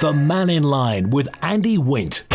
The Mannin Line with Andy Wint.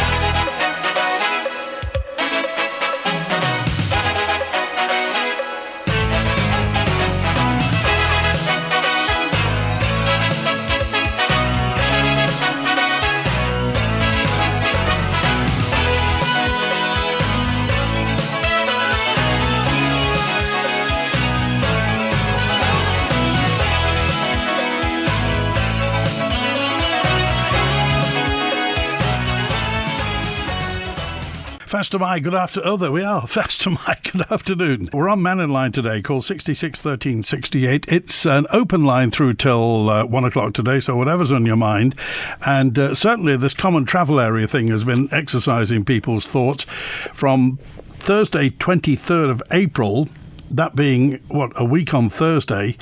Faster Mike, good afternoon. Oh, there we are. Faster Mike, good afternoon. We're on Mannin Line today, call 66 13 68. It's an open line through till 1 o'clock today, so whatever's on your mind. And certainly this common travel area thing has been exercising people's thoughts from Thursday, 23rd of April, that being, a week on Thursday.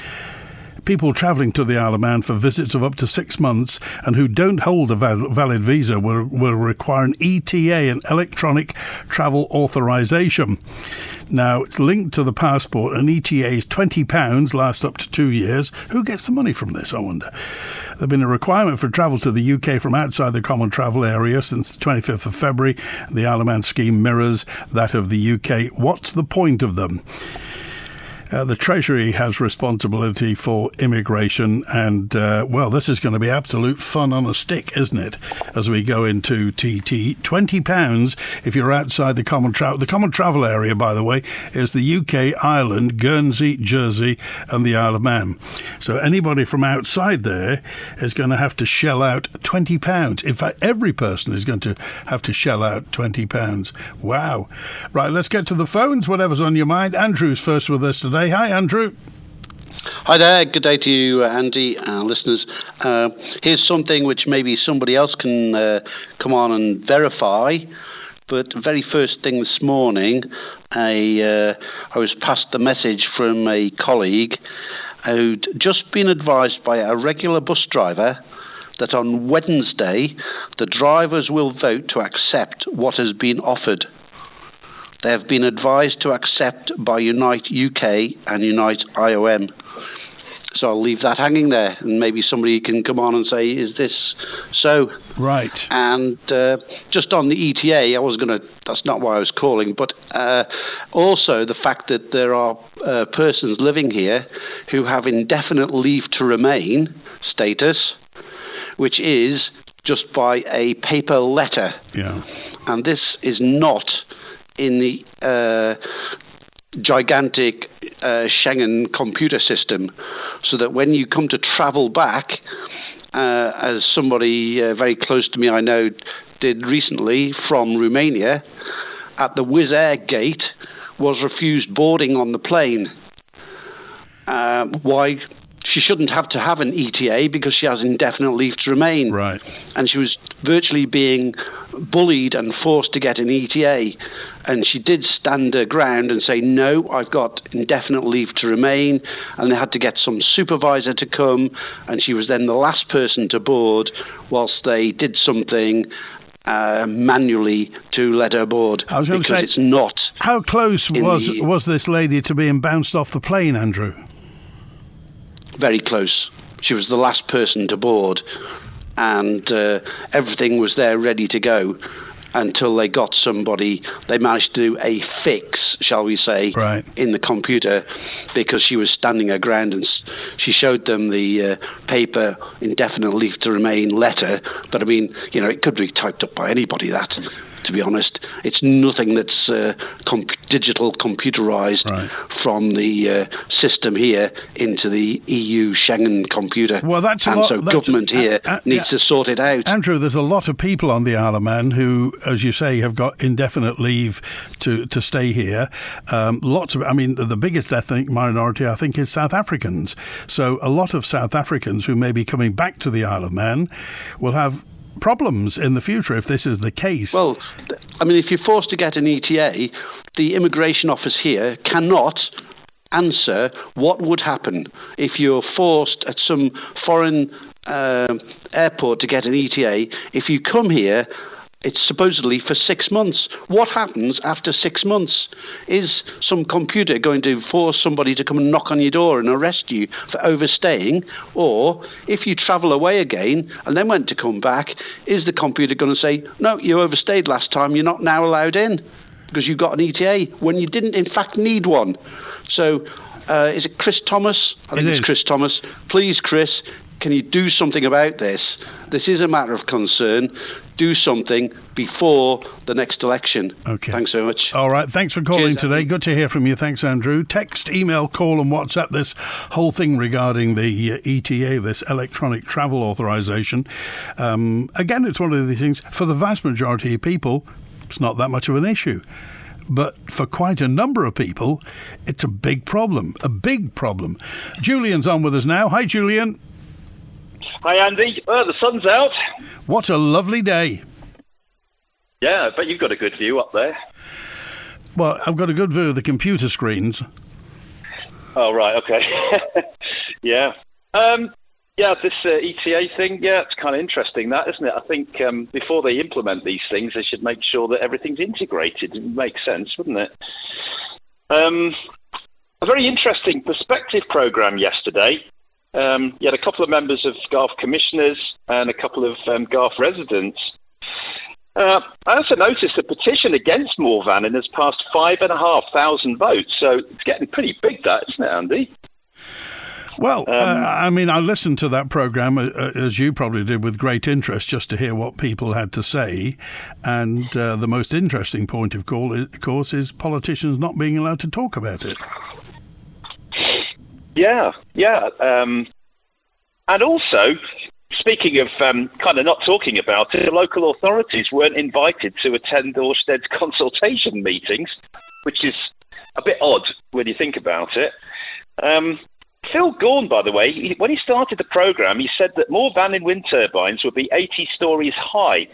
People travelling to the Isle of Man for visits of up to 6 months and who don't hold a valid visa will require an ETA, an electronic travel authorisation. Now, it's linked to the passport. An ETA is £20, lasts up to 2 years. Who gets the money from this, I wonder? There's been a requirement for travel to the UK from outside the common travel area since the 25th of February. The Isle of Man scheme mirrors that of the UK. What's the point of them? The Treasury has responsibility for immigration and, this is going to be absolute fun on a stick, isn't it, as we go into TT. £20 if you're outside the common travel. The common travel area, by the way, is the UK, Ireland, Guernsey, Jersey and the Isle of Man. So anybody from outside there is going to have to shell out £20. In fact, every person is going to have to shell out £20. Wow. Right, let's get to the phones, whatever's on your mind. Andrew's first with us today. Hi, Andrew. Hi there. Good day to you, Andy, listeners. Here's something which maybe somebody else can come on and verify. But very first thing this morning, I was passed a message from a colleague who'd just been advised by a regular bus driver that on Wednesday the drivers will vote to accept what has been offered. They have been advised to accept by Unite UK and Unite IOM. So I'll leave that hanging there, and maybe somebody can come on and say, is this so? Right. And just on the ETA, that's not why I was calling, but also the fact that there are persons living here who have indefinite leave to remain status, which is just by a paper letter. Yeah. And this is not in the gigantic Schengen computer system, so that when you come to travel back, as somebody very close to me I know did recently from Romania, at the Wizz Air gate was refused boarding on the plane. Why? She shouldn't have to have an ETA because she has indefinite leave to remain. Right. And she was virtually being bullied and forced to get an ETA. And she did stand her ground and say, no, I've got indefinite leave to remain. And they had to get some supervisor to come. And she was then the last person to board whilst they did something manually to let her board. I was going to say, it's not. How close was this lady to being bounced off the plane, Andrew? Very close. She was the last person to board, and everything was there ready to go until they got somebody. They managed to do a fix, shall we say, right, in the computer, because she was standing her ground, and she showed them the paper indefinite leave to remain letter. But I mean, it could be typed up by anybody, that, to be honest. It's nothing that's digital computerized, right, from the system here into the EU Schengen computer. Well, that's a and lot. So government here needs to sort it out. Andrew, there's a lot of people on the Isle of Man who, as you say, have got indefinite leave to stay here. The biggest ethnic minority, I think, is South Africans. So a lot of South Africans who may be coming back to the Isle of Man will have problems in the future if this is the case. Well, if you're forced to get an ETA, the immigration office here cannot answer what would happen if you're forced at some foreign airport to get an ETA. If you come here it's supposedly for 6 months. What happens after 6 months? Is some computer going to force somebody to come and knock on your door and arrest you for overstaying? Or if you travel away again and then want to come back, is the computer going to say, no, you overstayed last time, you're not now allowed in because you've got an ETA when you didn't in fact need one? So is it Chris Thomas? I think it's Chris Thomas. Please, Chris, can you do something about this? This is a matter of concern. Do something before the next election. Okay. Thanks very much. All right. Thanks for calling Cheers, today. Andy. Good to hear from you. Thanks, Andrew. Text, email, call and WhatsApp this whole thing regarding the ETA, this electronic travel authorisation. Again, it's one of these things, for the vast majority of people, it's not that much of an issue. But for quite a number of people, it's a big problem. A big problem. Julian's on with us now. Hi, Julian. Hi, Andy. The sun's out. What a lovely day. Yeah, but you've got a good view up there. Well, I've got a good view of the computer screens. Oh, right, okay. Yeah. This ETA thing, it's kind of interesting, that, isn't it? I think before they implement these things, they should make sure that everything's integrated. It makes sense, wouldn't it? A very interesting perspective programme yesterday. You had a couple of members of Garth commissioners and a couple of Garth residents. I also noticed the petition against Moor Vannin has passed 5,500 votes, so it's getting pretty big, that, isn't it, Andy? Well, I listened to that programme, as you probably did, with great interest, just to hear what people had to say. And the most interesting point of course, is politicians not being allowed to talk about it. Yeah. And also, speaking of kind of not talking about it, the local authorities weren't invited to attend Orsted's consultation meetings, which is a bit odd when you think about it. Phil Gorn, by the way, when he started the programme, he said that Moor Vannin wind turbines would be 80 stories high.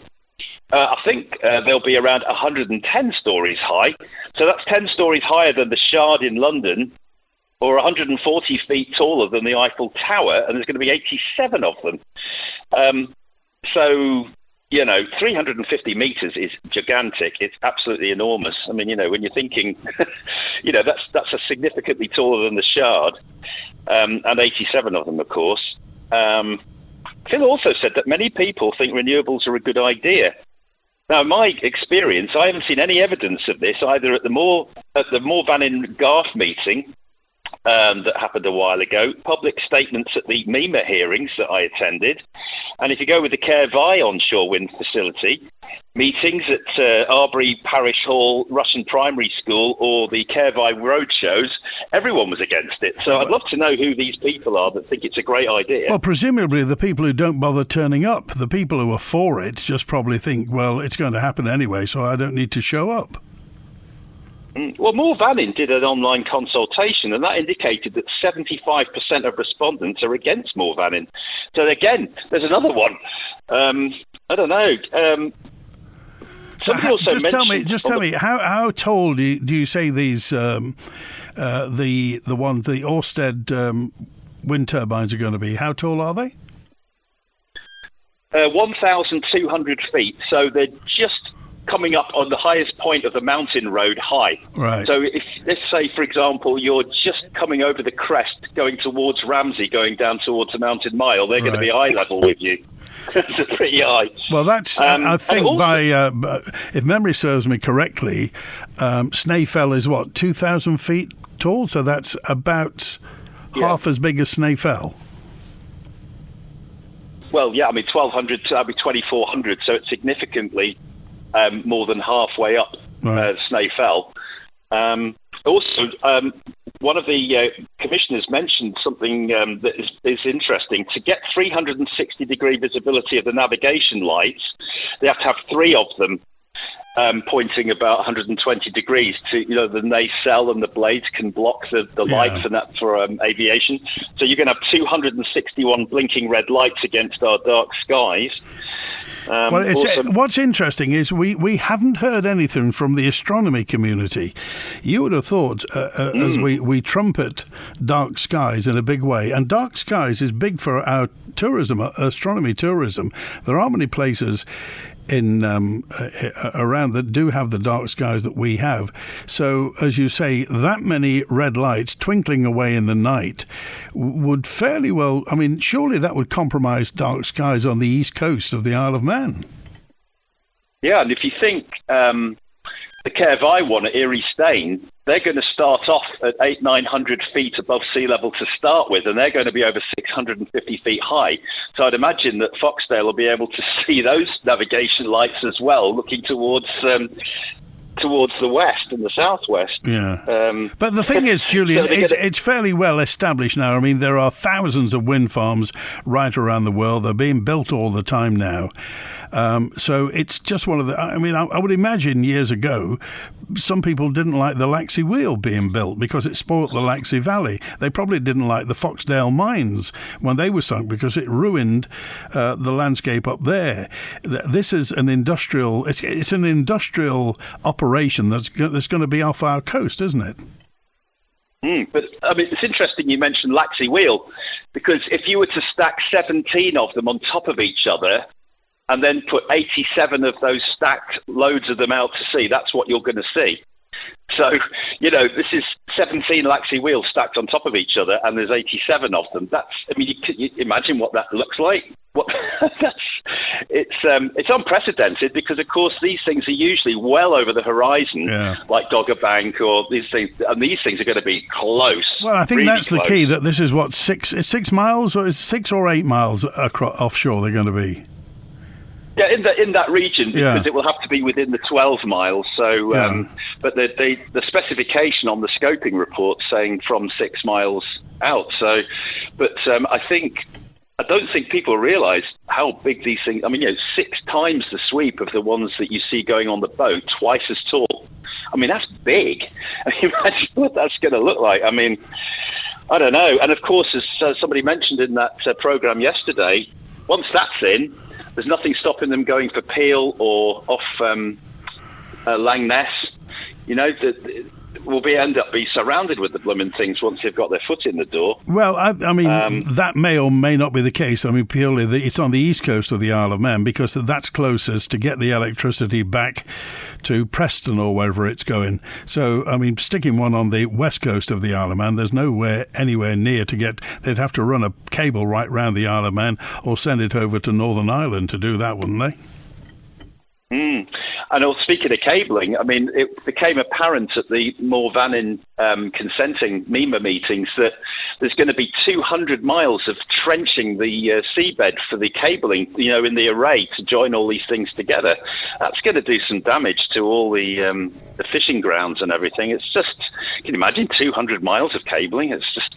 I think they'll be around 110 stories high. So that's 10 stories higher than the Shard in London, or 140 feet taller than the Eiffel Tower, and there's going to be 87 of them. 350 metres is gigantic. It's absolutely enormous. I mean, when you're thinking, that's a significantly taller than the Shard, and 87 of them, of course. Phil also said that many people think renewables are a good idea. Now, in my experience, I haven't seen any evidence of this either at the Moor Vannin Garth meeting that happened a while ago, public statements at the MEMA hearings that I attended, and if you go with the Caervai onshore wind facility, meetings at Arbury Parish Hall, Russian Primary School, or the Caervai road shows, everyone was against it. So I'd love to know who these people are that think it's a great idea. Well, presumably the people who don't bother turning up, the people who are for it, just probably think, well, it's going to happen anyway, so I don't need to show up. Well, Moor Vannin did an online consultation, and that indicated that 75% of respondents are against Moor Vannin. So again, there's another one. I don't know. Tell me, how tall do you say these the Ørsted wind turbines are going to be? How tall are they? 1,200 feet. So they're just coming up on the highest point of the mountain road high. Right. So if, let's say, for example, you're just coming over the crest, going towards Ramsey, going down towards the Mountain Mile, they're going to be eye level with you. It's pretty high. Well, that's, I think, if memory serves me correctly, Snaefell is, 2,000 feet tall? So that's about half as big as Snaefell. Well, yeah, 1,200 to 2,400, so it's significantly more than halfway up Snaefell. Also, one of the commissioners mentioned something that is interesting. To get 360-degree visibility of the navigation lights, they have to have 3 of them pointing about 120 degrees to, the nacelle and the blades can block the lights, and that's for aviation. So you're going to have 261 blinking red lights against our dark skies. What's interesting is we haven't heard anything from the astronomy community. You would have thought, as we trumpet dark skies in a big way, and dark skies is big for our tourism, astronomy tourism. There aren't many places in around that do have the dark skies that we have. So, as you say, that many red lights twinkling away in the night would fairly well, I mean, surely that would compromise dark skies on the east coast of the Isle of Man. Yeah, and if you think the Caervai one at Erie Staine, they're going to start off at 900 feet above sea level to start with, and they're going to be over 650 feet high. So I'd imagine that Foxdale will be able to see those navigation lights as well, looking towards the west and the southwest. Yeah. But the thing is, Julian, it's fairly well established now. I mean, there are thousands of wind farms right around the world. They're being built all the time now. So it's just one of the... I mean, I would imagine years ago, some people didn't like the Laxey Wheel being built because it spoilt the Laxey Valley. They probably didn't like the Foxdale mines when they were sunk because it ruined the landscape up there. This is an industrial... It's an industrial operation that's going to be off our coast, isn't it? But, I mean, it's interesting you mentioned Laxey Wheel, because if you were to stack 17 of them on top of each other and then put 87 of those stacked loads of them out to sea, that's what you're going to see. So, this is 17 Laxey Wheels stacked on top of each other, and there's 87 of them. You imagine what that looks like. It's unprecedented because, of course, these things are usually well over the horizon, like Dogger Bank or these things, and these things are going to be close. Well, I think really that's close. The key. That this is what 6 miles, or is 6 or 8 miles offshore? They're going to be. Yeah, in that region, because it will have to be within the 12 miles. So, but the specification on the scoping report saying from 6 miles out. So, but I don't think people realise how big these things. I mean, 6 times the sweep of the ones that you see going on the boat, twice as tall. I mean, that's big. Imagine what that's going to look like. I mean, I don't know. And of course, as somebody mentioned in that programme yesterday, once that's in, there's nothing stopping them going for Peel or off Langness. Will end up be surrounded with the blooming things once they've got their foot in the door. Well, I mean, that may or may not be the case. I mean, purely it's on the east coast of the Isle of Man because that's closest to get the electricity back to Preston or wherever it's going. So, I mean, sticking one on the west coast of the Isle of Man, there's anywhere near to get. They'd have to run a cable right round the Isle of Man or send it over to Northern Ireland to do that, wouldn't they? And speaking of cabling, I mean, it became apparent at the Mannin consenting MEMA meetings that there's going to be 200 miles of trenching the seabed for the cabling, in the array to join all these things together. That's going to do some damage to all the fishing grounds and everything. It's just, can you imagine 200 miles of cabling? It's just...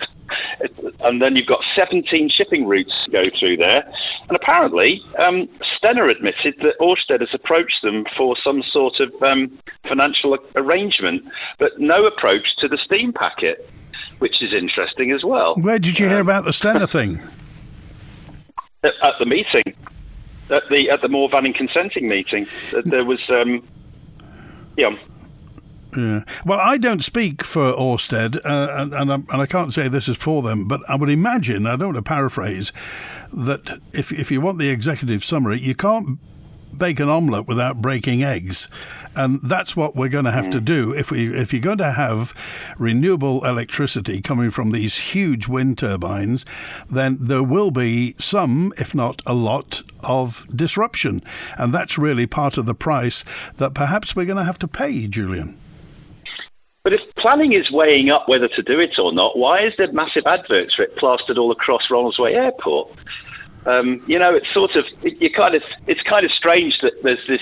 And then you've got 17 shipping routes to go through there. And apparently, Stena admitted that Ørsted has approached them for some sort of financial arrangement, but no approach to the steam packet, which is interesting as well. Where did you hear about the Stena thing? At the meeting, at the Mannin consenting meeting. There was, Yeah. Well, I don't speak for Ørsted, and I can't say this is for them, but I would imagine, I don't want to paraphrase, that if you want the executive summary, you can't bake an omelette without breaking eggs. And that's what we're going to have to do. If you're going to have renewable electricity coming from these huge wind turbines, then there will be some, if not a lot, of disruption. And that's really part of the price that perhaps we're going to have to pay, Julian. But if planning is weighing up whether to do it or not, why is there massive adverts for it plastered all across Ronaldsway Airport? It's kind of strange that there's this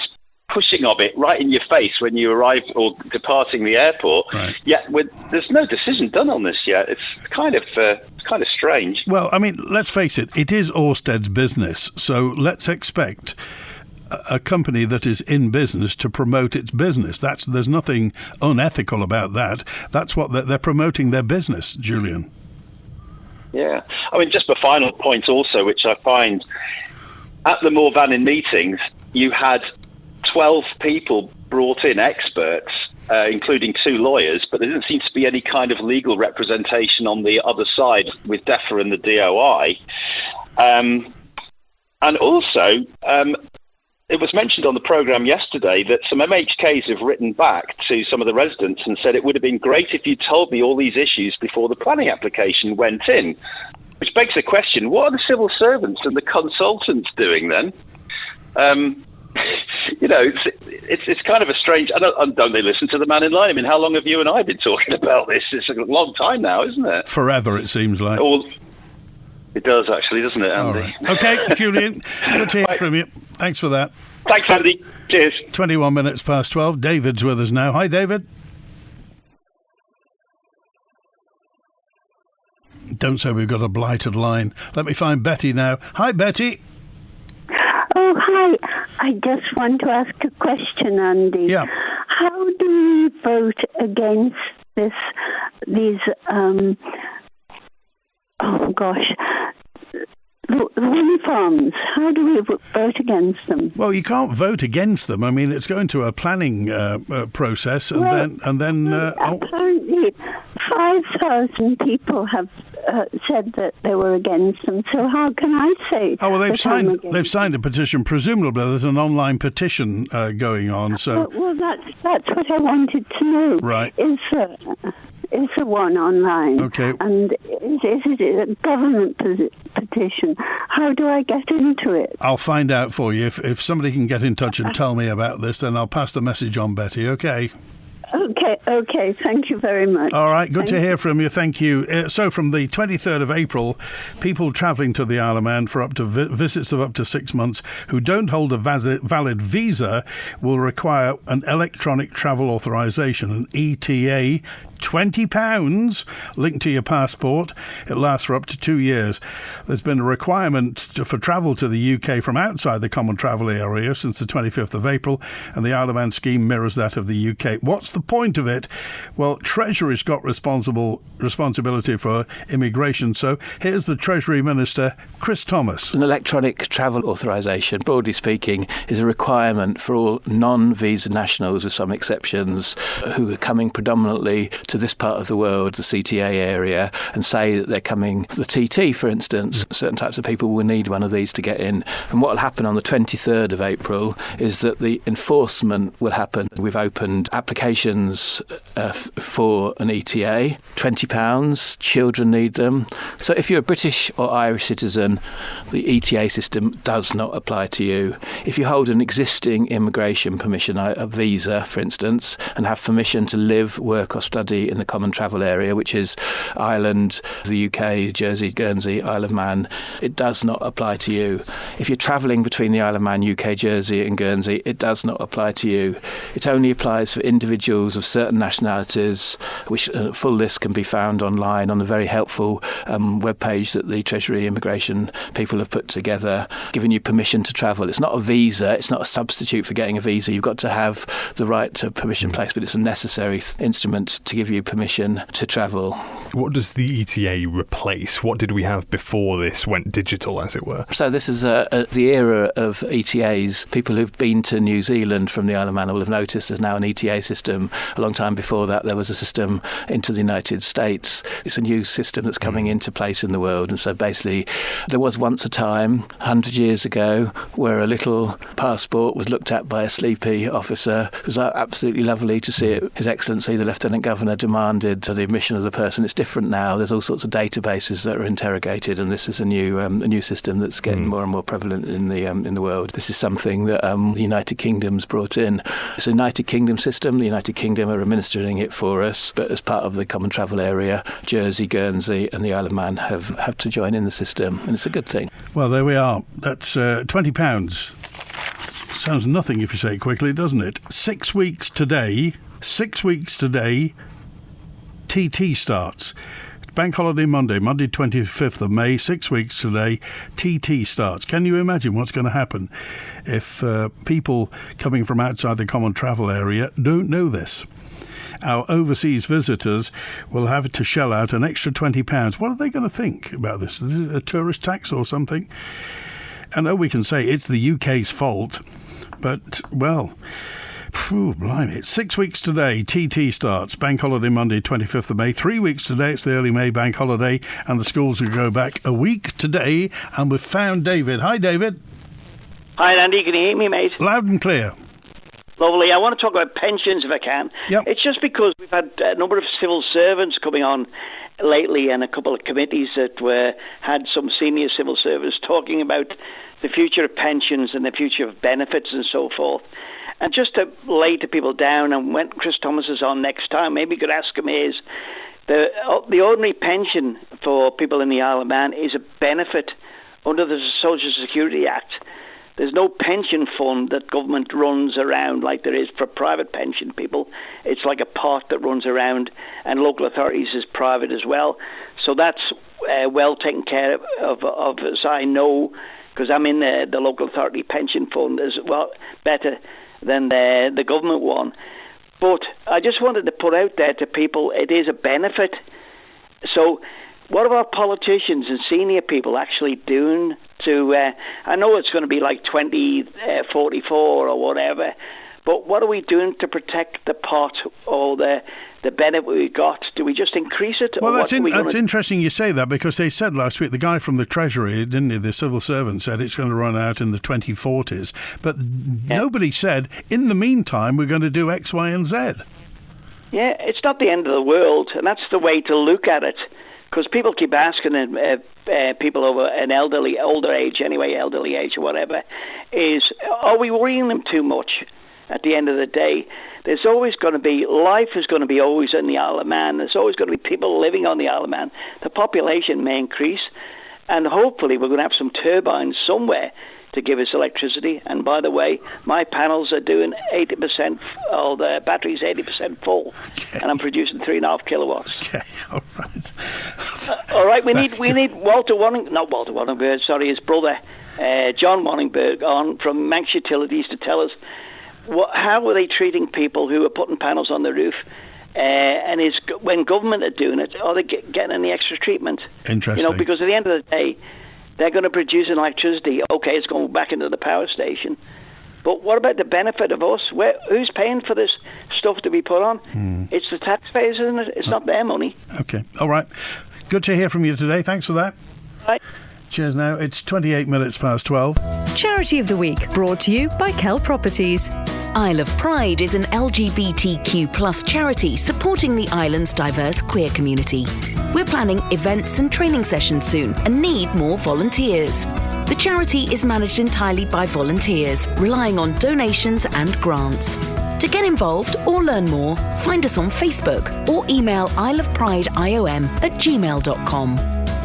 pushing of it right in your face when you arrive or departing the airport. Right. Yet there's no decision done on this yet. It's kind of strange. Well, I mean, let's face it. It is Ørsted's business, so let's expect a company that is in business to promote its business. There's nothing unethical about that. That's what they're promoting their business, Julian. Yeah. I mean, just a final point also, which I find at the Mannin meetings, you had 12 people brought in, experts, including 2 lawyers, but there didn't seem to be any kind of legal representation on the other side with DEFRA and the DOI. And also, it was mentioned on the programme yesterday that some MHKs have written back to some of the residents and said it would have been great if you told me all these issues before the planning application went in. Which begs the question, what are the civil servants and the consultants doing then? It's kind of a strange... Don't they listen to the man in line? I mean, how long have you and I been talking about this? It's a long time now, isn't it? Forever, it seems like. It does, actually, doesn't it, Andy? All right. OK, Julian, good to hear from you. Thanks for that. Thanks, Andy. Cheers. 21 minutes past 12. David's with us now. Hi, David. Don't say we've got a blighted line. Let me find Betty now. Hi, Betty. Oh, hi. I just want to ask a question, Andy. Yeah. How do we vote against these the wind farms? How do we vote against them? Well, you can't vote against them. I mean, it's going to a planning process, and then. Apparently, 5,000 people have said that they were against them. So how can I say? Oh well, they've signed a petition. Presumably, there's an online petition going on. So well, that's what I wanted to know. Right. Is the one online? Okay. And is it a government petition? How do I get into it? I'll find out for you. If somebody can get in touch and tell me about this, then I'll pass the message on, Betty. Okay. Okay. Thank you very much. All right. Good to hear from you. Thank you. So from the 23rd of April, people travelling to the Isle of Man for up to visits of up to 6 months who don't hold a valid visa will require an electronic travel authorisation, an ETA. £20 linked to your passport. It lasts for up to 2 years. There's been a requirement for travel to the UK from outside the common travel area since the 25th of April, and the Isle of Man scheme mirrors that of the UK. What's the point of it? Well, Treasury's got responsibility for immigration, so here's the Treasury Minister, Chris Thomas. An electronic travel authorisation, broadly speaking, is a requirement for all non-visa nationals, with some exceptions, who are coming predominantly to this part of the world, the CTA area, and say that they're coming for the TT, for instance. Certain types of people will need one of these to get in. And what will happen on the 23rd of April is that the enforcement will happen. We've opened applications for an ETA, £20, children need them. So if you're a British or Irish citizen, the ETA system does not apply to you. If you hold an existing immigration permission, a visa, for instance, and have permission to live, work or study in the common travel area, which is Ireland, the UK, Jersey, Guernsey, Isle of Man, it does not apply to you. If you're travelling between the Isle of Man, UK, Jersey and Guernsey, it does not apply to you. It only applies for individuals of certain nationalities, which a full list can be found online on the very helpful webpage that the Treasury immigration people have put together, giving you permission to travel. It's not a visa, it's not a substitute for getting a visa. You've got to have the right to permission place, but it's a necessary instrument to give you permission to travel. What does the ETA replace? What did we have before this went digital, as it were? So this is the era of ETAs. People who've been to New Zealand from the Isle of Man will have noticed there's now an ETA system. A long time before that, there was a system into the United States. It's a new system that's coming into place in the world. And so basically, there was once a time, 100 years ago, where a little passport was looked at by a sleepy officer. It was absolutely lovely to see it. His Excellency, the Lieutenant Governor, demanded the admission of the person. It's different now. There's all sorts of databases that are interrogated, and this is a new system that's getting more and more prevalent in the world. This is something that the United Kingdom's brought in. It's a United Kingdom system. The United Kingdom are administering it for us, but as part of the common travel area, Jersey, Guernsey and the Isle of Man have to join in the system, and it's a good thing. Well, there we are. That's £20. Sounds nothing if you say it quickly, doesn't it? 6 weeks today, TT starts. Bank holiday Monday 25th of May, 6 weeks today, TT starts. Can you imagine what's going to happen if people coming from outside the common travel area don't know this? Our overseas visitors will have to shell out an extra £20. What are they going to think about this? Is it a tourist tax or something? I know we can say it's the UK's fault, but, well... blimey. It's 6 weeks today, TT starts. Bank holiday Monday, 25th of May. 3 weeks today, it's the early May bank holiday, and the schools will go back a week today. And we've found David. Hi, David. Hi, Andy. Can you hear me, mate? Loud and clear. Lovely. I want to talk about pensions if I can. Yep. It's just because we've had a number of civil servants coming on lately and a couple of committees that had some senior civil servants talking about the future of pensions and the future of benefits and so forth. And just to lay to people down, and when Chris Thomas is on next time, maybe you could ask him is, the ordinary pension for people in the Isle of Man is a benefit under the Social Security Act. There's no pension fund that government runs around like there is for private pension people. It's like a pot that runs around, and local authorities is private as well. So that's well taken care of as I know, because I'm in the local authority pension fund as well, better than the government one. But I just wanted to put out there to people, it is a benefit. So what are our politicians and senior people actually doing to, I know it's going to be like 2044 or whatever, but what are we doing to protect the pot or the benefit we got? Do we just increase it? Well, that's interesting you say that, because they said last week, the guy from the Treasury, didn't he, the civil servant, said it's going to run out in the 2040s. But nobody said, in the meantime, we're going to do X, Y, and Z. Yeah, it's not the end of the world, and that's the way to look at it. Because people keep asking people over an older age or whatever, are we worrying them too much at the end of the day? There's always going to be, life is going to be always in the Isle of Man. There's always going to be people living on the Isle of Man. The population may increase, and hopefully we're going to have some turbines somewhere to give us electricity. And by the way, my panels are doing 80%, or the battery's 80% full, and I'm producing 3.5 kilowatts. Okay, all right. All right, we need his brother, John Wanningberg, on from Manx Utilities to tell us how are they treating people who are putting panels on the roof, and when government are doing it, are they getting any extra treatment? Interesting. Because at the end of the day, they're going to produce electricity. Okay, it's going back into the power station. But what about the benefit of us? Who's paying for this stuff to be put on? It's the taxpayers, isn't it? It's not their money. Okay, all right. Good to hear from you today. Thanks for that. Right. Cheers now. It's 28 minutes past 12. Charity of the Week, brought to you by Kell Properties. Isle of Pride is an LGBTQ+ charity supporting the island's diverse queer community. We're planning events and training sessions soon and need more volunteers. The charity is managed entirely by volunteers, relying on donations and grants. To get involved or learn more, find us on Facebook or email isleofprideiom@gmail.com.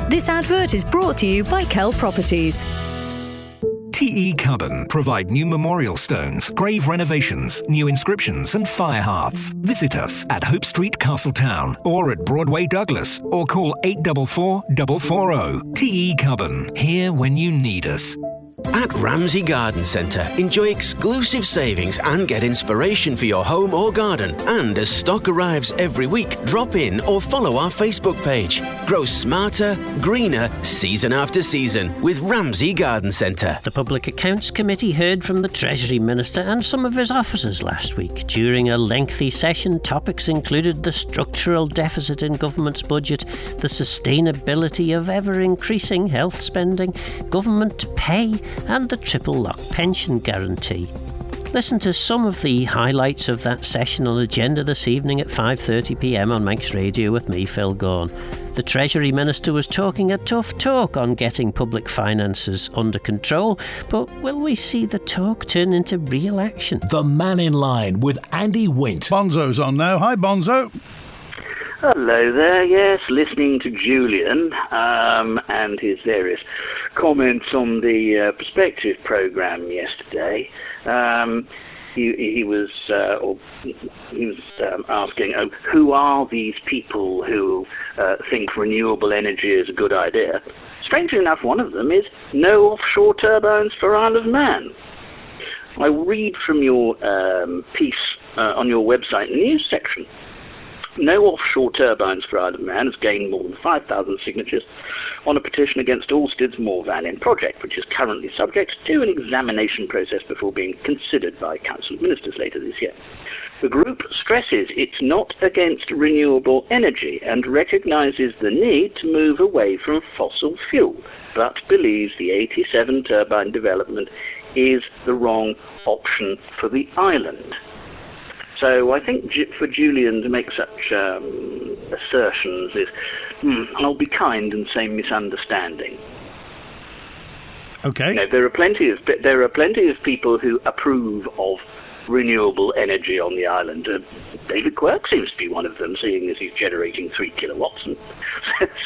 This advert is brought to you by Kell Properties. TE Cubban provide new memorial stones, grave renovations, new inscriptions and fire hearths. Visit us at Hope Street, Castletown, or at Broadway, Douglas, or call 844 440. TE Cubban, here when you need us. At Ramsey Garden Centre, enjoy exclusive savings and get inspiration for your home or garden. And as stock arrives every week, drop in or follow our Facebook page. Grow smarter, greener, season after season with Ramsey Garden Centre. The Public Accounts Committee heard from the Treasury Minister and some of his officers last week. During a lengthy session, topics included the structural deficit in government's budget, the sustainability of ever-increasing health spending, government pay, and the triple lock pension guarantee. Listen to some of the highlights of that session on Agenda this evening at 5:30pm on Manx Radio with me, Phil Gaughan. The Treasury Minister was talking a tough talk on getting public finances under control, but will we see the talk turn into real action? The Mannin Line with Andy Wint. Bonzo's on now. Hi, Bonzo. Hello there, yes, listening to Julian and his various comments on the Perspective programme yesterday. He was asking, who are these people who think renewable energy is a good idea? Strangely enough, one of them is no offshore turbines for Isle of Man. I read from your piece on your website, the news section. No offshore turbines for Isle of Man has gained more than 5,000 signatures on a petition against Alsted's Mannin project, which is currently subject to an examination process before being considered by Council of Ministers later this year. The group stresses it's not against renewable energy and recognises the need to move away from fossil fuel, but believes the 87 turbine development is the wrong option for the island. So I think for Julian to make such assertions is, I'll be kind and say misunderstanding. Okay. There are plenty of people who approve of renewable energy on the island. David Quirk seems to be one of them, seeing as he's generating 3 kilowatts and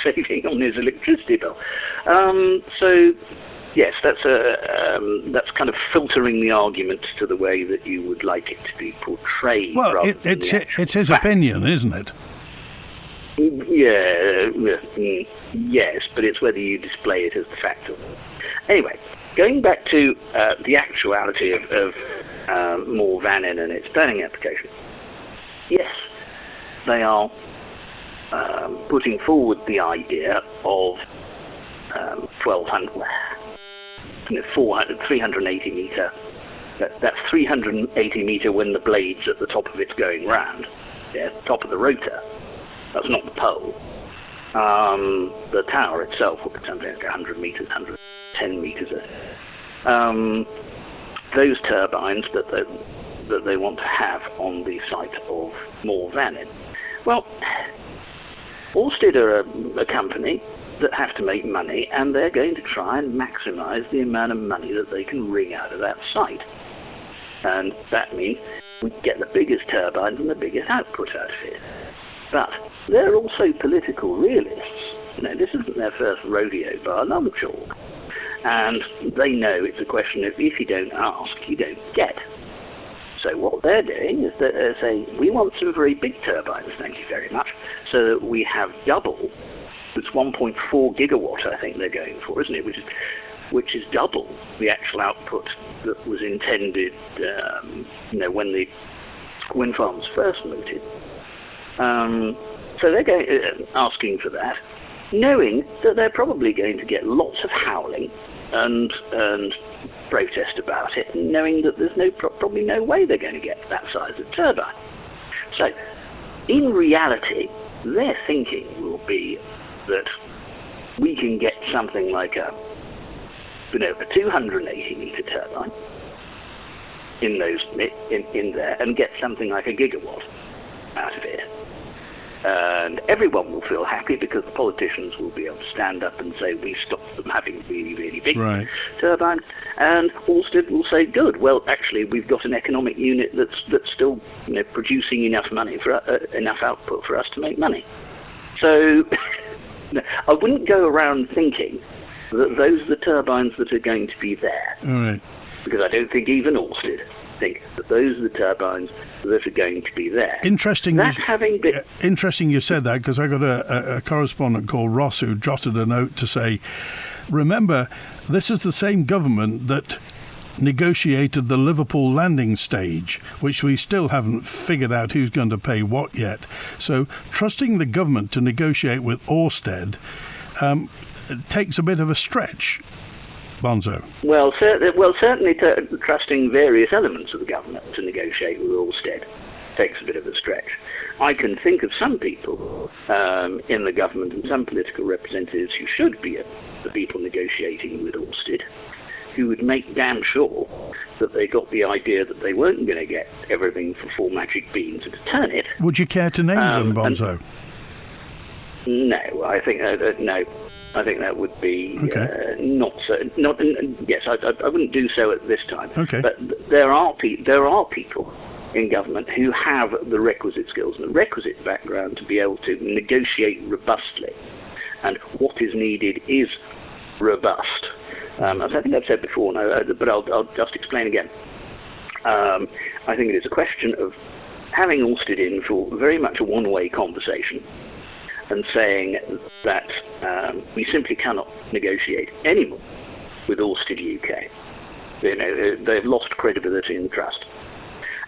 saving on his electricity bill. So, yes, that's kind of filtering the argument to the way that you would like it to be portrayed. Well, it's his opinion, isn't it? Yes, but it's whether you display it as the fact or not. Anyway, going back to the actuality of Moor Vannin and its planning application. Yes, they are putting forward the idea of 380 metre. That's 380 metre when the blade's at the top of it's going round. Yeah, top of the rotor. That's not the pole. The tower itself will be something like 100 metres, 110 metres. Those turbines that they want to have on the site of Moor Vannin. Well, Ørsted are a company that have to make money, and they're going to try and maximise the amount of money that they can wring out of that site. And that means we get the biggest turbines and the biggest output out of it. But they're also political realists. This isn't their first rodeo bar long chalk. And they know it's a question of if you don't ask, you don't get. So what they're doing is that they're saying, we want some very big turbines, thank you very much, so that we have double. It's 1.4 gigawatt, I think they're going for, isn't it? Which is double the actual output that was intended, when the wind farms first mooted. So they're going, asking for that, knowing that they're probably going to get lots of howling and protest about it, knowing that there's probably no way they're going to get that size of turbine. So, in reality, their thinking will be that we can get something like a 280 metre turbine in there and get something like a gigawatt out of it. And everyone will feel happy because the politicians will be able to stand up and say, we stopped them having really, really big turbines. And Ørsted will say, good, well, actually, we've got an economic unit that's still producing enough money enough output for us to make money. So I wouldn't go around thinking that those are the turbines that are going to be there. All right. Because I don't think even Ørsted think that those are the turbines that are going to be there. Interesting you said that, because I got a correspondent called Ross who jotted a note to say, remember, this is the same government that negotiated the Liverpool landing stage, which we still haven't figured out who's going to pay what yet. So trusting the government to negotiate with Ørsted takes a bit of a stretch. Bonzo. Well, certainly trusting various elements of the government to negotiate with Ørsted takes a bit of a stretch. I can think of some people in the government and some political representatives who should be the people negotiating with Ørsted, who would make damn sure that they got the idea that they weren't going to get everything for 4 magic beans and a turnip. Would you care to name them, Bonzo? No, I think no. I think that would be not so. Yes, I wouldn't do so at this time. Okay. But there are people in government who have the requisite skills and the requisite background to be able to negotiate robustly. And what is needed is robust. As I think I've said before, but I'll just explain again. I think it is a question of having Ørsted in for very much a one-way conversation and saying that we simply cannot negotiate anymore with Ørsted UK. They've lost credibility and trust.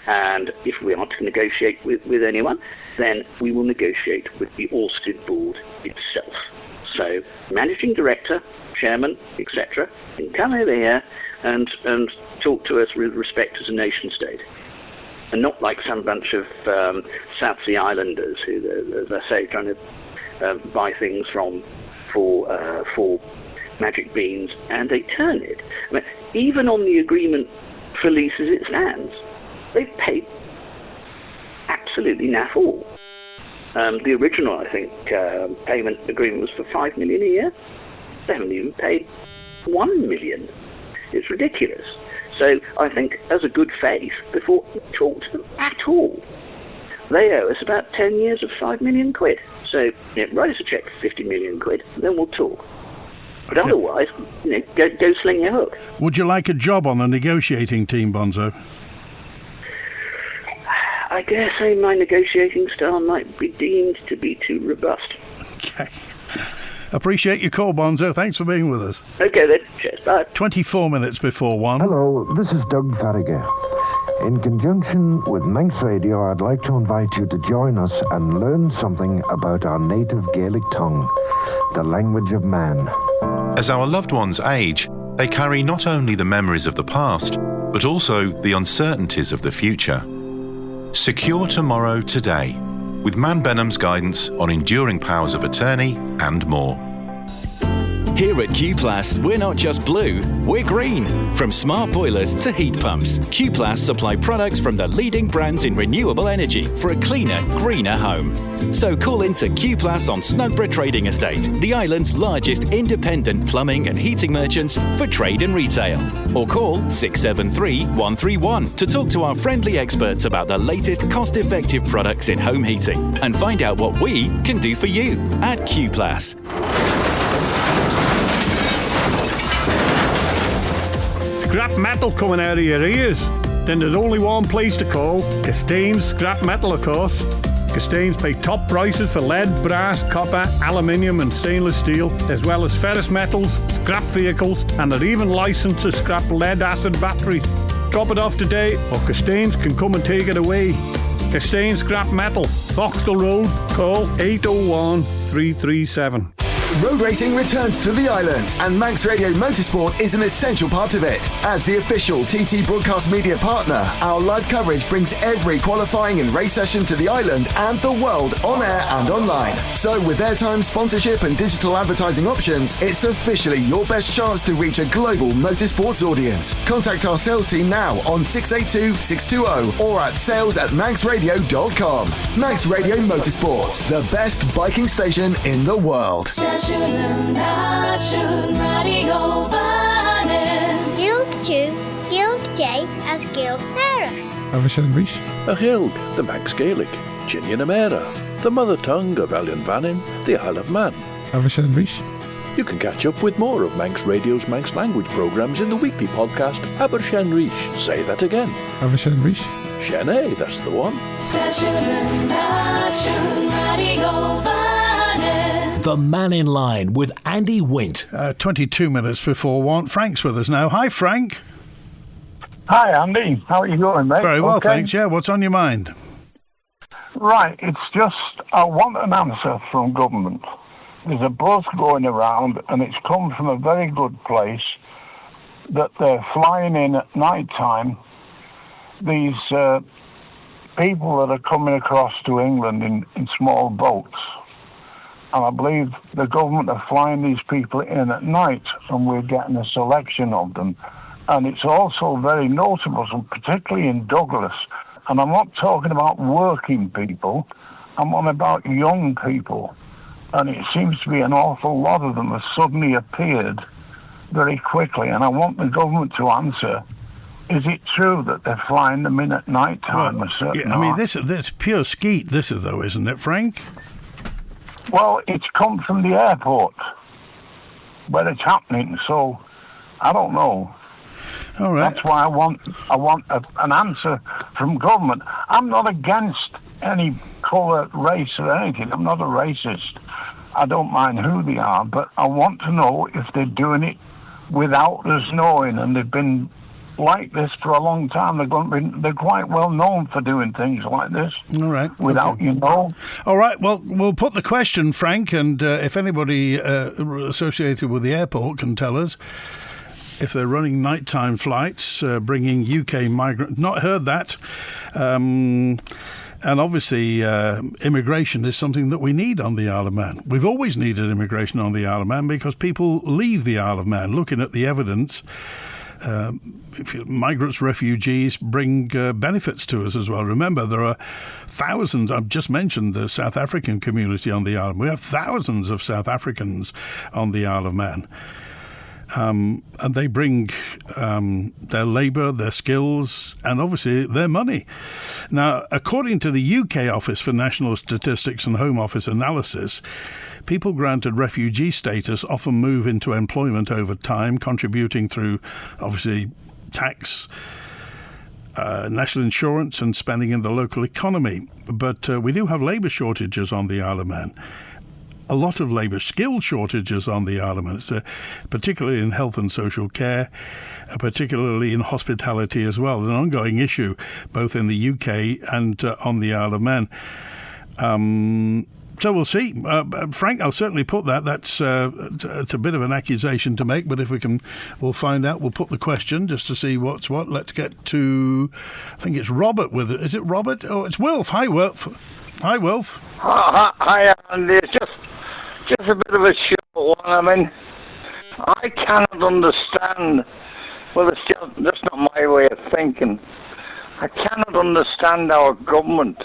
And if we are to negotiate with anyone, then we will negotiate with the Ørsted board itself. So, managing director, chairman, etc., can come over here and talk to us with respect as a nation state. And not like some bunch of South Sea Islanders who, as I say, trying to buy things for magic beans, and they turn it. I mean, even on the agreement for lease as it stands, they've paid absolutely naff all. The original, I think, payment agreement was for $5 million a year. They haven't even paid $1 million. It's ridiculous. So I think, as a good faith, before we talk to them at all, they owe us about 10 years of £5 million. So write us a cheque for £50 million, then we'll talk. But otherwise, go sling your hook. Would you like a job on the negotiating team, Bonzo? I dare say my negotiating style might be deemed to be too robust. Okay. Appreciate your call, Bonzo. Thanks for being with us. Okay then. Cheers. Bye. 24 minutes before 1. Hello, this is Doug Farragher. In conjunction with Manx Radio, I'd like to invite you to join us and learn something about our native Gaelic tongue, the language of man. As our loved ones age, they carry not only the memories of the past, but also the uncertainties of the future. Secure tomorrow today, with Man Benham's guidance on enduring powers of attorney and more. Here at Q-Plus, we're not just blue, we're green. From smart boilers to heat pumps, Q-Plus supply products from the leading brands in renewable energy for a cleaner, greener home. So call into Q-Plus on Snugborough Trading Estate, the island's largest independent plumbing and heating merchants for trade and retail. Or call 673 131 to talk to our friendly experts about the latest cost-effective products in home heating and find out what we can do for you at Q-Plus. Scrap metal coming out of your ears? Then there's only one place to call, Castains Scrap Metal, of course. Castains pay top prices for lead, brass, copper, aluminium and stainless steel, as well as ferrous metals, scrap vehicles, and they're even licensed to scrap lead-acid batteries. Drop it off today, or Castains can come and take it away. Castains Scrap Metal, Foxtel Road, call 801 337. Road racing returns to the island, and Manx Radio Motorsport is an essential part of it. As the official TT Broadcast Media partner, our live coverage brings every qualifying and race session to the island and the world on air and online. So with airtime, sponsorship and digital advertising options, it's officially your best chance to reach a global motorsports audience. Contact our sales team now on 682-620 or at sales@manxradio.com. Manx Radio Motorsport, the best biking station in the world. Gilg J as Gilg Nera. Avashan Rish. A Gilg, the Manx Gaelic. Ginian Amera, the mother tongue of Elian Vannin, the Isle of Man. Avashan Rish. You can catch up with more of Manx Radio's Manx language programmes in the weekly podcast Abershen Rish. Say that again. Avashan Rish. Shene, that's the one. The Mannin Line with Andy Wint. 22 minutes before 1. Frank's with us now. Hi, Frank. Hi, Andy. How are you going, mate? Very well, thanks. Yeah, what's on your mind? Right, it's just, I want an answer from government. There's a buzz going around, and it's come from a very good place, that they're flying in at night time. These people that are coming across to England in small boats. And I believe the government are flying these people in at night, and we're getting a selection of them. And it's also very notable, particularly in Douglas. And I'm not talking about working people, I'm on about young people. And it seems to be an awful lot of them have suddenly appeared very quickly. And I want the government to answer, is it true that they're flying them in at night time? This pure skeet, this is though, isn't it, Frank? Well, it's come from the airport where it's happening, so I don't know. All right. That's why I want an answer from government. I'm not against any colour, race or anything. I'm not a racist. I don't mind who they are, but I want to know if they're doing it without us knowing, and they've been like this for a long time. They're quite well known for doing things like this. All right. Without you know. All right. Well, we'll put the question, Frank, and if anybody associated with the airport can tell us if they're running nighttime flights, bringing UK migrants. Not heard that. And obviously, immigration is something that we need on the Isle of Man. We've always needed immigration on the Isle of Man because people leave the Isle of Man. Looking at the evidence, migrants, refugees bring benefits to us as well. Remember, there are thousands. I've just mentioned the South African community on the Isle of Man. We have thousands of South Africans on the Isle of Man. And they bring their labour, their skills, and obviously their money. Now, according to the UK Office for National Statistics and Home Office Analysis, people granted refugee status often move into employment over time, contributing through, obviously, tax, national insurance and spending in the local economy. But we do have labour shortages on the Isle of Man. A lot of labour skill shortages on the Isle of Man, particularly in health and social care, particularly in hospitality as well. An ongoing issue both in the UK and on the Isle of Man. So we'll see. Frank, I'll certainly put that. It's a bit of an accusation to make, but if we'll find out. We'll put the question just to see what's what. Let's get to, I think it's Robert with it. Is it Robert? Oh, it's Wilf. Hi, Wilf. Hi, Wilf. Hi, Andy. It's just a bit of a short one. I mean, I cannot understand, well, it's just not my way of thinking. I cannot understand our government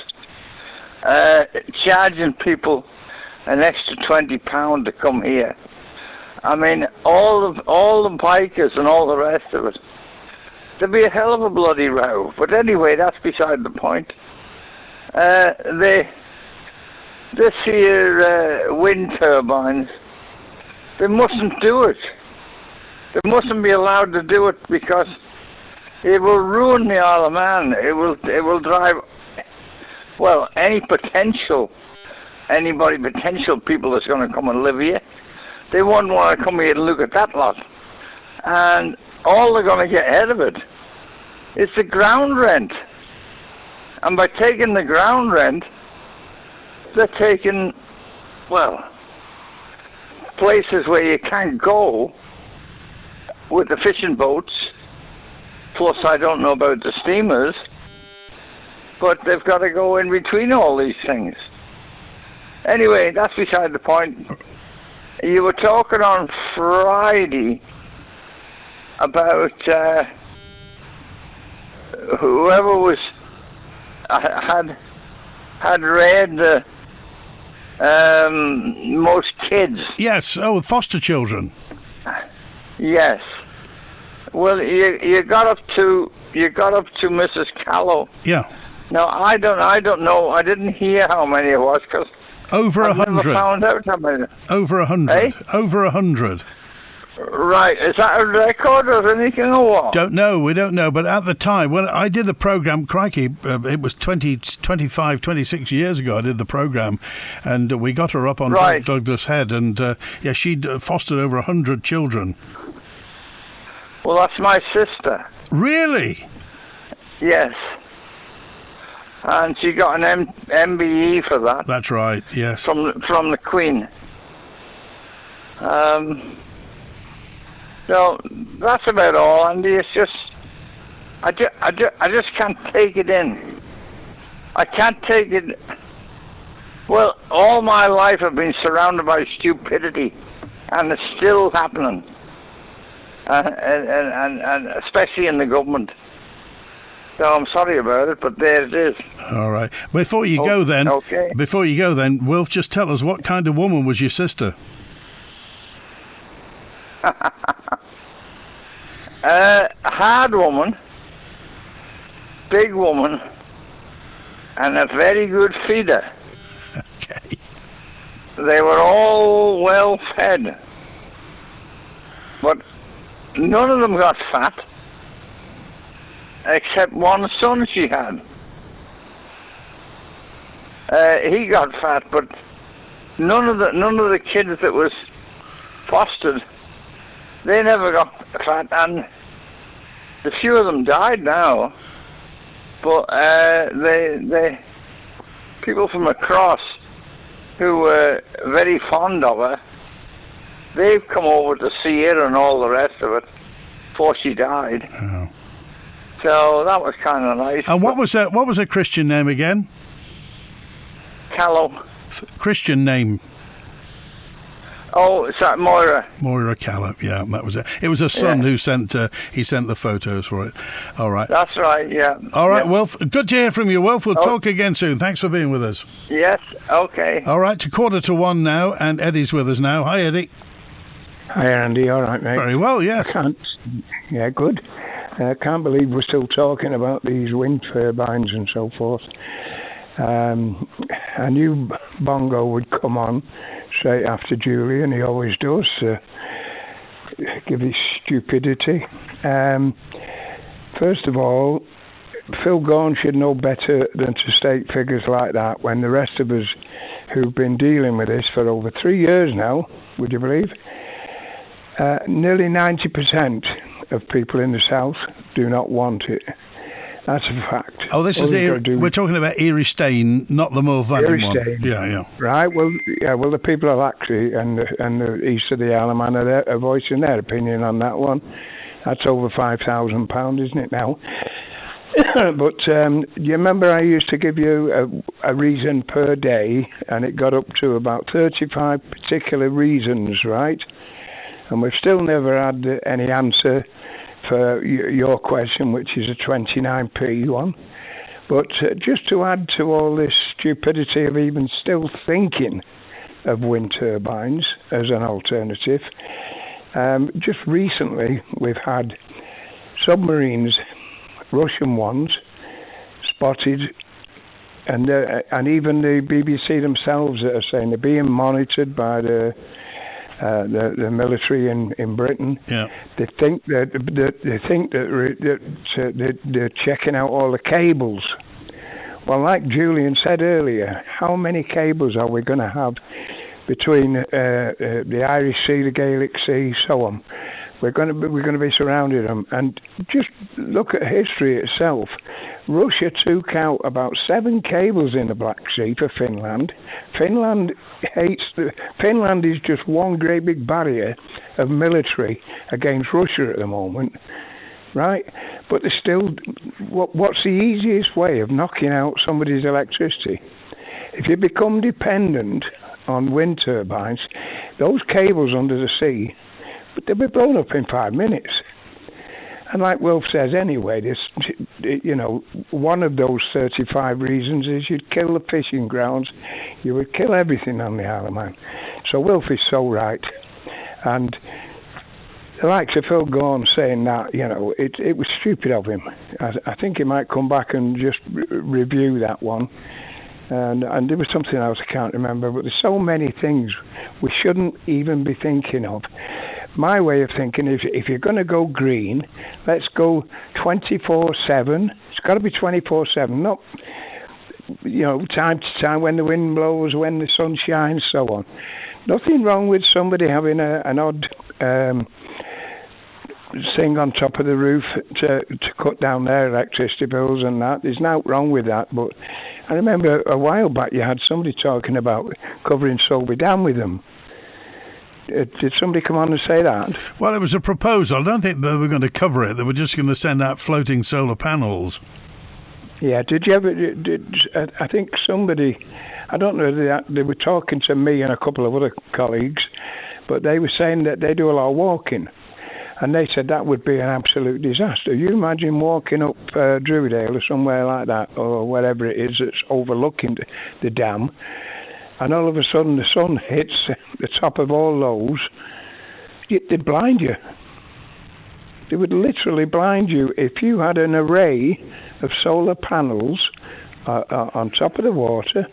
charging people an extra £20 to come here. I mean, all the bikers and all the rest of it, there'd be a hell of a bloody row. But anyway, that's beside the point. This here wind turbines, they mustn't do it. They mustn't be allowed to do it because it will ruin the Isle of Man. It will drive, well, any potential people that's going to come and live here, they won't want to come here and look at that lot. And all they're going to get out of it is the ground rent. And by taking the ground rent, they're taking, well, places where you can't go with the fishing boats. Plus, I don't know about the steamers, but they've got to go in between all these things. Anyway, that's beside the point. You were talking on Friday about whoever was had read the most kids. Yes. Oh, foster children. Yes. Well, you got up to Mrs. Callow. Yeah. Now I don't know. I didn't hear how many it was because over 100. Never found out how many. Over 100. Eh? Over 100. Right. Is that a record or anything or what? Don't know. We don't know. But at the time, when I did the program, crikey, it was 25, 26 years ago. I did the program, and we got her up on Douglas Head, and yeah, she'd fostered over 100 children. Well, that's my sister. Really? Yes. And she got an MBE for that. That's right. Yes. From the Queen. So that's about all, Andy. It's just I just can't take it in. I can't take it. Well, all my life I've been surrounded by stupidity, and it's still happening. And especially in the government. So I'm sorry about it, but there it is. All right. Before you go then, Wilf, just tell us, what kind of woman was your sister? Hard woman, big woman, and a very good feeder. Okay. They were all well fed, but none of them got fat, except one son she had. He got fat, but none of the kids that was fostered, they never got fat, and a few of them died now. But they people from across who were very fond of her, they've come over to see her and all the rest of it before she died. Oh. So that was kind of nice. And what was her Christian name again? Callow. Christian name. Oh, is that Moira? Moira Callow, yeah, that was it. It was her son who sent he sent the photos for it. All right. That's right, yeah. All right, yeah. Wilf, good to hear from you, Wilf. We'll talk again soon. Thanks for being with us. Yes, okay. All right, to 1:45 now, and Eddie's with us now. Hi, Eddie. Hi, Andy. All right, mate? Very well, yes. Yeah, good. I can't believe we're still talking about these wind turbines and so forth. I knew Bongo would come on straight after Julian. He always does. Give his stupidity. First of all, Phil Gorn should know better than to state figures like that when the rest of us who've been dealing with this for over 3 years now, would you believe, nearly 90% of people in the south do not want it. That's a fact. Oh, this is we're talking about Erie Stain, not the Moor Vannin one. Stain. Yeah. Right. Well, the people of Laxey and the east of the Isle of Man are voicing their opinion on that one. That's over £5,000, isn't it now? But you remember I used to give you a reason per day, and it got up to about 35 particular reasons, right? And we've still never had any answer for your question, which is a 29p one. But just to add to all this stupidity of even still thinking of wind turbines as an alternative, just recently we've had submarines, Russian ones, spotted, and even the BBC themselves are saying they're being monitored by the military in Britain. Yeah. They think that they're checking out all the cables. Well, like Julian said earlier, how many cables are we going to have between the Irish Sea, the Gaelic Sea, so on? We're going to be surrounded them, and just look at history itself. Russia took out about 7 cables in the Black Sea for Finland. Finland is just one great big barrier of military against Russia at the moment, right? But there's still, what's the easiest way of knocking out somebody's electricity? If you become dependent on wind turbines, those cables under the sea, but they'll be blown up in 5 minutes. And like Wilf says anyway, one of those 35 reasons is you'd kill the fishing grounds, you would kill everything on the Isle of Man. So Wilf is so right. And the likes of Phil Gorn saying that, it was stupid of him. I think he might come back and just review that one. And there was something else I can't remember, but there's so many things we shouldn't even be thinking of. My way of thinking is if you're going to go green, let's go 24/7. It's got to be 24/7, not time to time when the wind blows, when the sun shines, so on. Nothing wrong with somebody having an odd thing on top of the roof to cut down their electricity bills and that. There's nothing wrong with that, but I remember a while back you had somebody talking about covering Solby Dam with them. Did somebody come on and say that? Well, it was a proposal. I don't think they were going to cover it. They were just going to send out floating solar panels. Yeah, did you ever... I think somebody... I don't know, they were talking to me and a couple of other colleagues, but they were saying that they do a lot of walking. And they said that would be an absolute disaster. You imagine walking up Druidale or somewhere like that, or wherever it is that's overlooking the dam, and all of a sudden the sun hits the top of all those, they'd blind you. They would literally blind you if you had an array of solar panels on top of the water.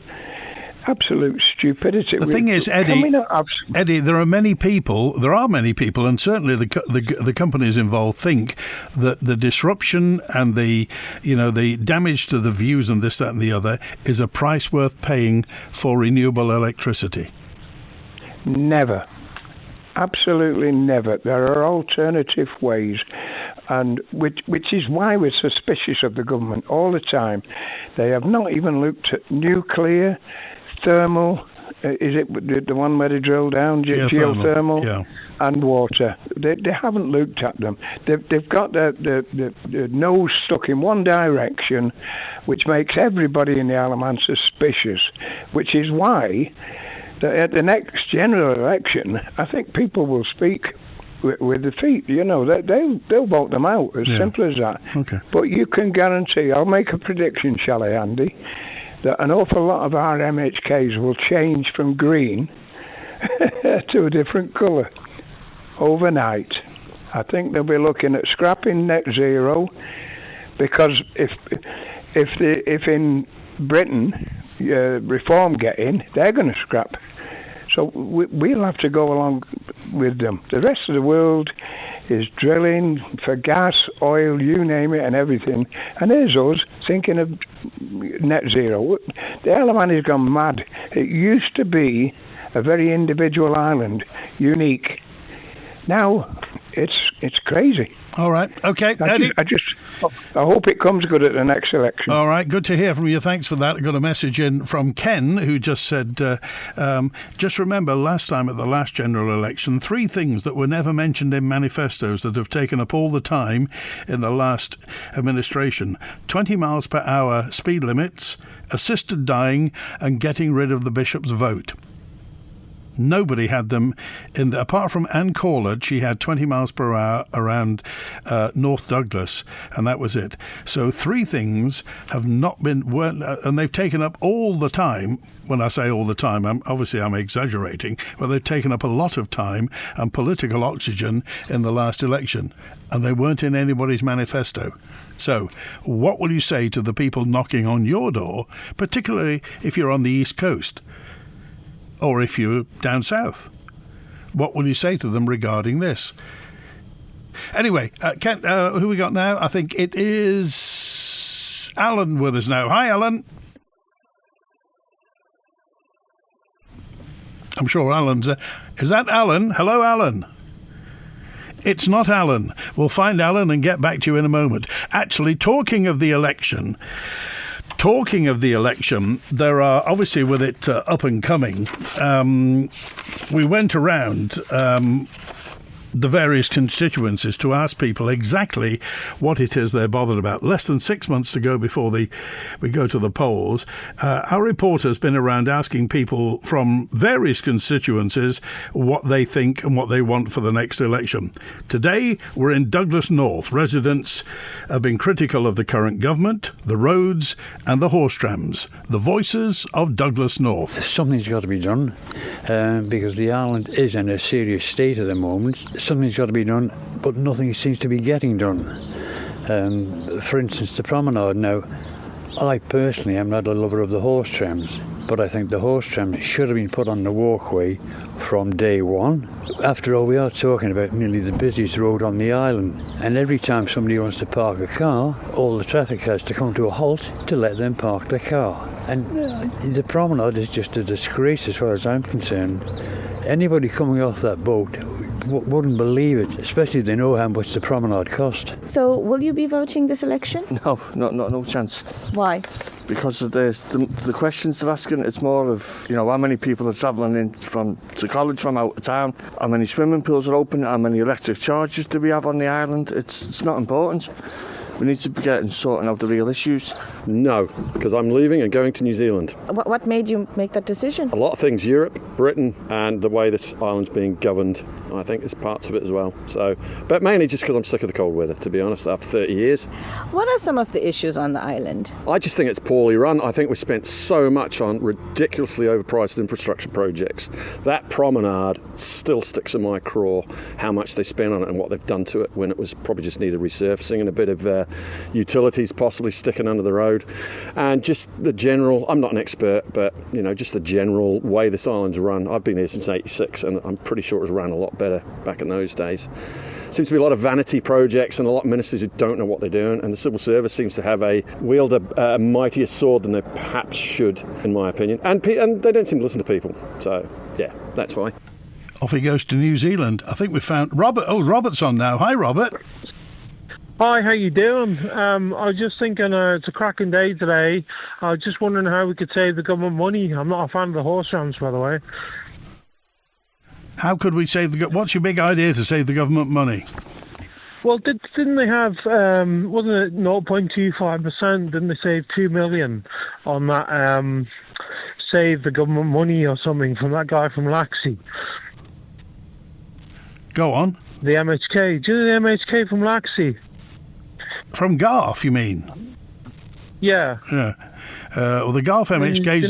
Absolute stupidity. The thing is, Eddie, there are many people, and certainly the companies involved think that the disruption and the damage to the views and this, that, and the other is a price worth paying for renewable electricity. Never. Absolutely never. There are alternative ways, and which is why we're suspicious of the government all the time. They have not even looked at nuclear, thermal, is it the one where they drill down? Geothermal, yeah. And water. They haven't looked at them. They've got the nose stuck in one direction, which makes everybody in the Isle of Man suspicious. which is why at the next general election, I think people will speak with the feet. They'll vote them out. As simple as that. Okay. But you can guarantee. I'll make a prediction, shall I, Andy? That an awful lot of our MHKs will change from green to a different colour overnight. I think they'll be looking at scrapping net zero, because if in Britain reform get in, they're going to scrap. So we'll have to go along with them. The rest of the world is drilling for gas, oil, you name it, and everything. And there's us thinking of net zero. The Isle of Man has gone mad. It used to be a very individual island, unique. Now it's crazy. All right. Okay, Eddie. I hope it comes good at the next election. All right. Good to hear from you. Thanks for that. I got a message in from Ken, who just said, just remember last time at the last general election, 3 things that were never mentioned in manifestos that have taken up all the time in the last administration: 20 miles per hour speed limits, assisted dying, and getting rid of the bishop's vote. Nobody had them apart from Anne Corlett. She had 20 miles per hour around North Douglas, and that was it. So 3 things have not been, and they've taken up all the time. When I say all the time, I'm exaggerating, but they've taken up a lot of time and political oxygen in the last election, and they weren't in anybody's manifesto. So what will you say to the people knocking on your door, particularly if you're on the East Coast? Or if you're down south, what will you say to them regarding this? Anyway, Kent, who we got now? I think it is Alan with us now. Hi, Alan. I'm sure Alan's... is that Alan? Hello, Alan. It's not Alan. We'll find Alan and get back to you in a moment. Actually, talking of the election, there are, obviously with it up and coming, we went around the various constituencies to ask people exactly what it is they're bothered about. Less than 6 months to go before we go to the polls. Our reporter's been around asking people from various constituencies what they think and what they want for the next election. Today, we're in Douglas North. Residents have been critical of the current government, the roads and the horse trams. The voices of Douglas North. Something's got to be done because the island is in a serious state at the moment. Something's got to be done, but nothing seems to be getting done. For instance, the promenade now, I personally am not a lover of the horse trams, but I think the horse trams should have been put on the walkway from day one. After all, we are talking about nearly the busiest road on the island, and every time somebody wants to park a car, all the traffic has to come to a halt to let them park their car. And the promenade is just a disgrace as far as I'm concerned. Anybody coming off that boat wouldn't believe it, especially if they know how much the promenade cost. So, will you be voting this election? No chance. Why? Because of the questions they're asking. It's more of, how many people are travelling in to college from out of town, how many swimming pools are open, how many electric charges do we have on the island. It's not important. We need to be sorting out the real issues. No, because I'm leaving and going to New Zealand. What made you make that decision? A lot of things, Europe, Britain, and the way this island's being governed, I think, is parts of it as well. So, but mainly just because I'm sick of the cold weather, to be honest, after 30 years. What are some of the issues on the island? I just think it's poorly run. I think we spent so much on ridiculously overpriced infrastructure projects. That promenade still sticks in my craw, how much they spent on it and what they've done to it when it was probably just needed resurfacing and a bit of utilities possibly sticking under the road, and just the general, I'm not an expert, but just the general way this island's run. I've been here since 86 and I'm pretty sure it was run a lot better back in those days. Seems to be a lot of vanity projects and a lot of ministers who don't know what they're doing, and the civil service seems to wield a mightier sword than they perhaps should, in my opinion, and they don't seem to listen to people. So yeah, that's why. Off he goes to New Zealand. I think we found Robert. Oh, Robert's on now. Hi, Robert. Hi, how you doing? I was just thinking it's a cracking day today. I was just wondering how we could save the government money. I'm not a fan of the horse trams, by the way. How could we save what's your big idea to save the government money? Well, didn't they have, wasn't it 0.25%? Didn't they save $2 million on that save the government money or something from that guy from Laxey. Go on. The MHK. Do you know the MHK from Laxey? From Garth, you mean? Yeah. Yeah. Well, the Garth MHK's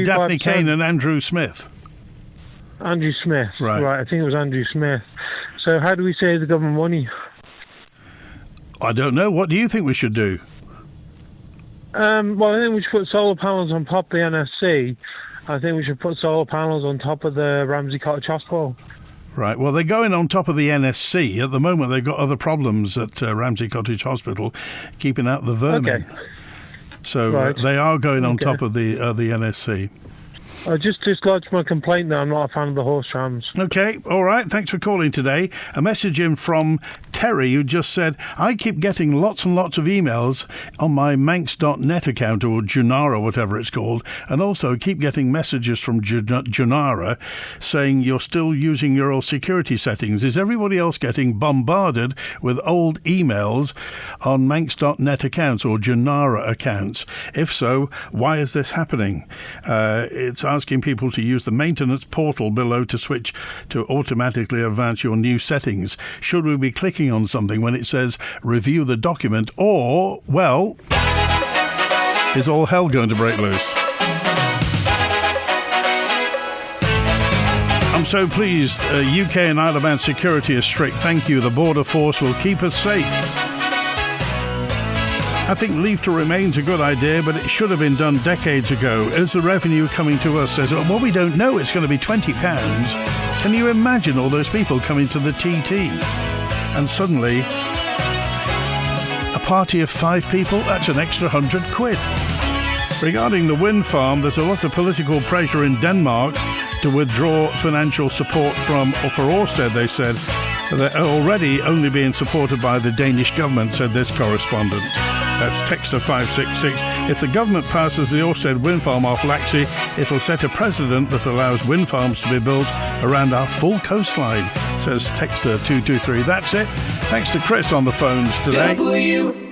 Daphne Kane and Andrew Smith. Andrew Smith. Right. I think it was Andrew Smith. So how do we save the government money? I don't know. What do you think we should do? Well, I think we should put solar panels on top of the NSC. I think we should put solar panels on top of the Ramsey Cottage Hospital. Right. Well, they're going on top of the NSC. At the moment, they've got other problems at Ramsey Cottage Hospital, keeping out the vermin. Okay. So they are going on top of the NSC. I just lodged my complaint that I'm not a fan of the horse trams. Okay, all right. Thanks for calling today. A message in from Terry, who just said, I keep getting lots and lots of emails on my Manx.net account, or Junara, whatever it's called, and also keep getting messages from Junara saying you're still using your old security settings. Is everybody else getting bombarded with old emails on Manx.net accounts or Junara accounts? If so, why is this happening? It's asking people to use the maintenance portal below to switch to automatically advance your new settings. Should we be clicking on something when it says review the document, or, well, is all hell going to break loose? I'm so pleased. UK and Isle of Man security is strict. Thank you. The border force will keep us safe. I think leave to remain's a good idea, but it should have been done decades ago. Is the revenue coming to us? Says, well, we don't know. It's going to be £20. Can you imagine all those people coming to the TT? And suddenly, a party of 5 people, that's an extra £100. Regarding the wind farm, there's a lot of political pressure in Denmark to withdraw financial support for Ørsted, they said. They're already only being supported by the Danish government, said this correspondent. That's Texter 566. If the government passes the Ørsted wind farm off Laxey, it'll set a precedent that allows wind farms to be built around our full coastline, says Texter 223. That's it. Thanks to Chris on the phones today. WINT.